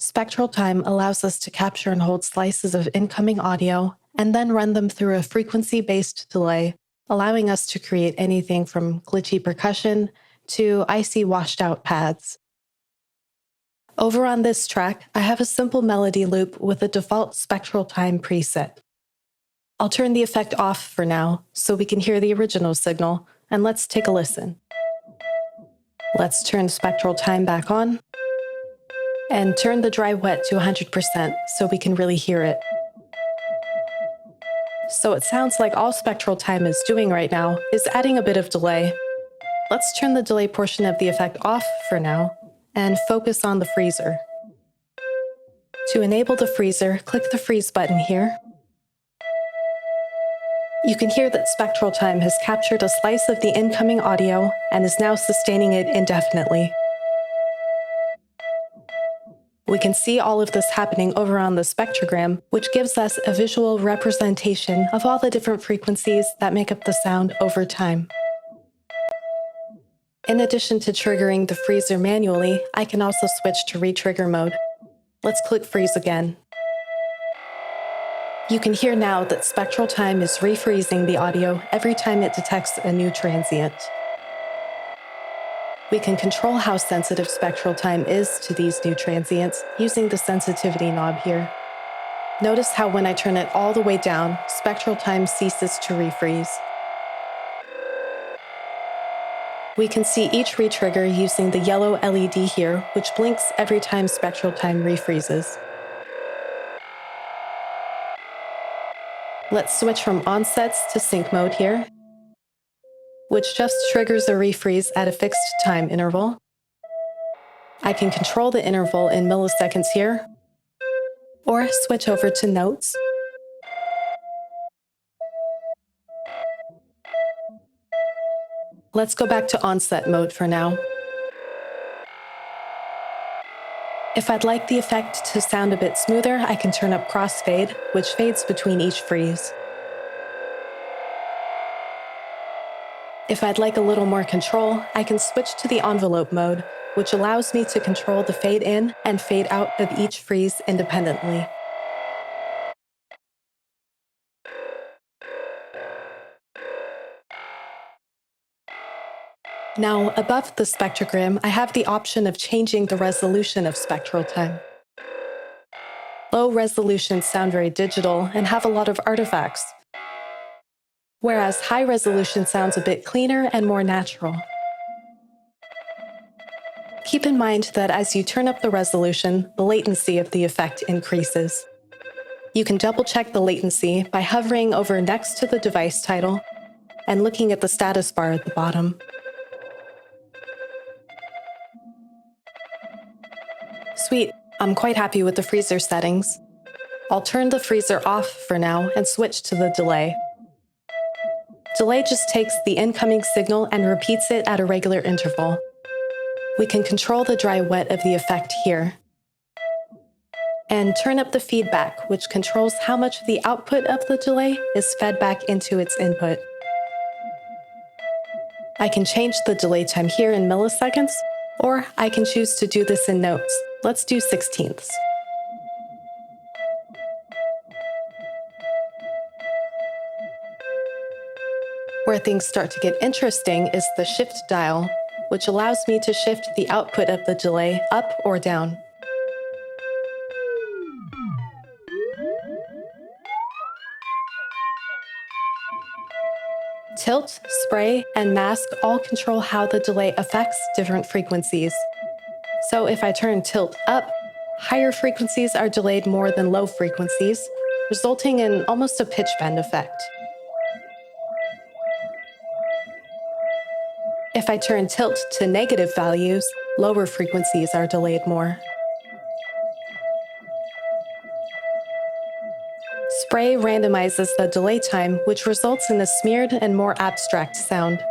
Spectral time allows us to capture and hold slices of incoming audio and then run them through a frequency-based delay, allowing us to create anything from glitchy percussion to icy washed-out pads. Over on this track, I have a simple melody loop with a default spectral time preset. I'll turn the effect off for now so we can hear the original signal, and let's take a listen. Let's turn spectral time back on and turn the dry wet to 100% so we can really hear it. So it sounds like all spectral time is doing right now is adding a bit of delay. Let's turn the delay portion of the effect off for now and focus on the freezer. To enable the freezer, click the freeze button here. You can hear that spectral time has captured a slice of the incoming audio and is now sustaining it indefinitely. We can see all of this happening over on the spectrogram, which gives us a visual representation of all the different frequencies that make up the sound over time. In addition to triggering the freezer manually, I can also switch to retrigger mode. Let's click freeze again. You can hear now that spectral time is refreezing the audio every time it detects a new transient. We can control how sensitive spectral time is to these new transients using the sensitivity knob here. Notice how when I turn it all the way down, spectral time ceases to refreeze. We can see each retrigger using the yellow LED here, which blinks every time spectral time refreezes. Let's switch from onsets to sync mode here, which just triggers a refreeze at a fixed time interval. I can control the interval in milliseconds here, or switch over to notes. Let's go back to onset mode for now. If I'd like the effect to sound a bit smoother, I can turn up crossfade, which fades between each freeze. If I'd like a little more control, I can switch to the envelope mode, which allows me to control the fade in and fade out of each freeze independently. Now, above the spectrogram, I have the option of changing the resolution of spectral time. Low resolutions sound very digital and have a lot of artifacts, whereas high resolution sounds a bit cleaner and more natural. Keep in mind that as you turn up the resolution, the latency of the effect increases. You can double-check the latency by hovering over next to the device title and looking at the status bar at the bottom. Sweet, I'm quite happy with the freezer settings. I'll turn the freezer off for now and switch to the delay. Delay just takes the incoming signal and repeats it at a regular interval. We can control the dry-wet of the effect here, and turn up the feedback, which controls how much of the output of the delay is fed back into its input. I can change the delay time here in milliseconds, or I can choose to do this in notes. Let's do 16ths. Where things start to get interesting is the shift dial, which allows me to shift the output of the delay up or down. Tilt, spray, and mask all control how the delay affects different frequencies. So if I turn tilt up, higher frequencies are delayed more than low frequencies, resulting in almost a pitch bend effect. If I turn tilt to negative values, lower frequencies are delayed more. Spray randomizes the delay time, which results in a smeared and more abstract sound.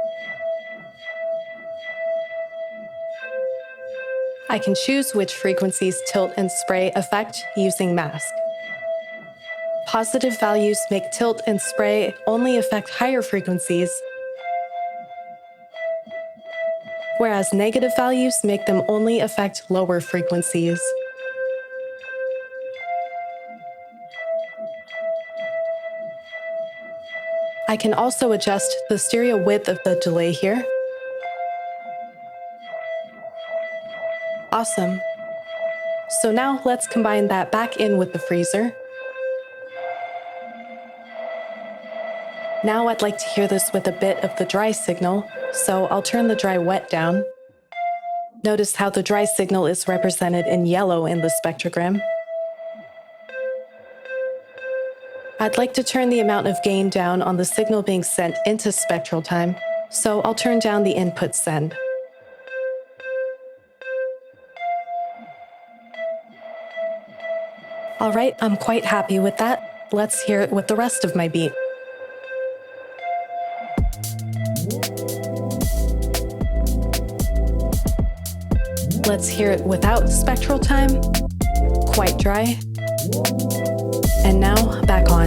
I can choose which frequencies tilt and spray affect using mask. Positive values make tilt and spray only affect higher frequencies, whereas negative values make them only affect lower frequencies. I can also adjust the stereo width of the delay here. Awesome. So now let's combine that back in with the freezer. Now I'd like to hear this with a bit of the dry signal, so I'll turn the dry wet down. Notice how the dry signal is represented in yellow in the spectrogram. I'd like to turn the amount of gain down on the signal being sent into spectral time, so I'll turn down the input send. All right, I'm quite happy with that. Let's hear it with the rest of my beat. Let's hear it without spectral time. Quite dry. And now, back on.